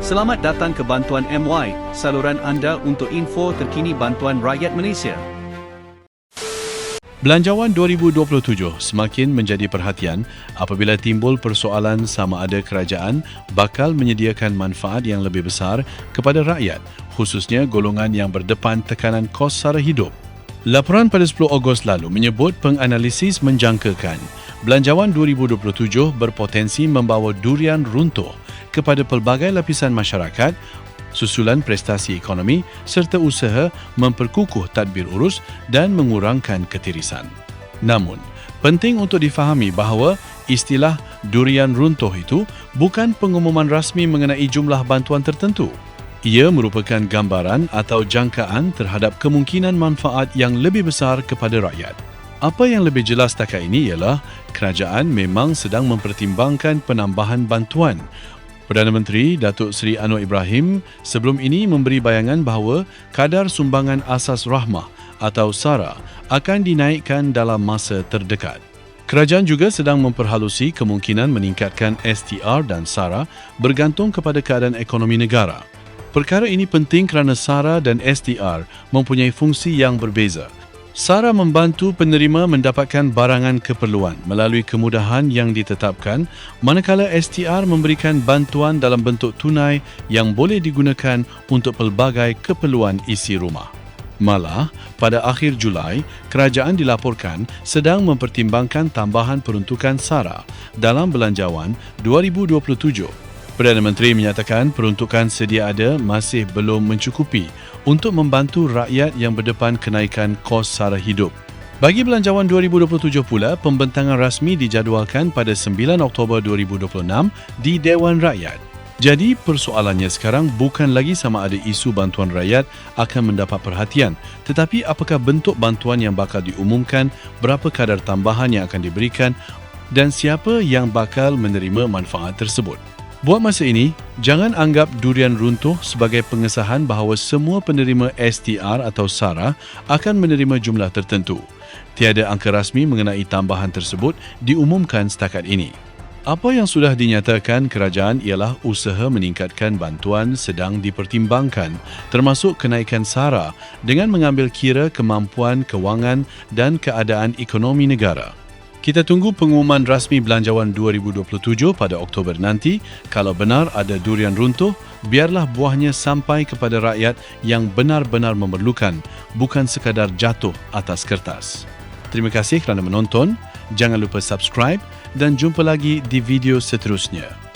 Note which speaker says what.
Speaker 1: Selamat datang ke Bantuan MY, saluran anda untuk info terkini bantuan rakyat Malaysia.
Speaker 2: Belanjawan 2027 semakin menjadi perhatian apabila timbul persoalan sama ada kerajaan bakal menyediakan manfaat yang lebih besar kepada rakyat, khususnya golongan yang berdepan tekanan kos sara hidup. Laporan pada 10 Ogos lalu menyebut penganalisis menjangkakan belanjawan 2027 berpotensi membawa durian runtuh kepada pelbagai lapisan masyarakat susulan prestasi ekonomi serta usaha memperkukuh tadbir urus dan mengurangkan ketirisan. Namun, penting untuk difahami bahawa istilah durian runtuh itu bukan pengumuman rasmi mengenai jumlah bantuan tertentu. Ia merupakan gambaran atau jangkaan terhadap kemungkinan manfaat yang lebih besar kepada rakyat. Apa yang lebih jelas setakat ini ialah kerajaan memang sedang mempertimbangkan penambahan bantuan. Perdana Menteri Datuk Seri Anwar Ibrahim sebelum ini memberi bayangan bahawa kadar sumbangan asas rahmah atau SARA akan dinaikkan dalam masa terdekat. Kerajaan juga sedang memperhalusi kemungkinan meningkatkan STR dan SARA bergantung kepada keadaan ekonomi negara. Perkara ini penting kerana SARA dan STR mempunyai fungsi yang berbeza. SARA membantu penerima mendapatkan barangan keperluan melalui kemudahan yang ditetapkan, manakala STR memberikan bantuan dalam bentuk tunai yang boleh digunakan untuk pelbagai keperluan isi rumah. Malah, pada akhir Julai, kerajaan dilaporkan sedang mempertimbangkan tambahan peruntukan SARA dalam belanjawan 2027. Perdana Menteri menyatakan peruntukan sedia ada masih belum mencukupi untuk membantu rakyat yang berdepan kenaikan kos sara hidup. Bagi belanjawan 2027 pula, pembentangan rasmi dijadualkan pada 9 Oktober 2026 di Dewan Rakyat. Jadi, persoalannya sekarang bukan lagi sama ada isu bantuan rakyat akan mendapat perhatian, tetapi apakah bentuk bantuan yang bakal diumumkan, berapa kadar tambahan yang akan diberikan dan siapa yang bakal menerima manfaat tersebut. Buat masa ini, jangan anggap durian runtuh sebagai pengesahan bahawa semua penerima STR atau SARA akan menerima jumlah tertentu. Tiada angka rasmi mengenai tambahan tersebut diumumkan setakat ini. Apa yang sudah dinyatakan kerajaan ialah usaha meningkatkan bantuan sedang dipertimbangkan, termasuk kenaikan SARA dengan mengambil kira kemampuan kewangan dan keadaan ekonomi negara. Kita tunggu pengumuman rasmi belanjawan 2027 pada Oktober nanti. Kalau benar ada durian runtuh, biarlah buahnya sampai kepada rakyat yang benar-benar memerlukan, bukan sekadar jatuh atas kertas. Terima kasih kerana menonton. Jangan lupa subscribe dan jumpa lagi di video seterusnya.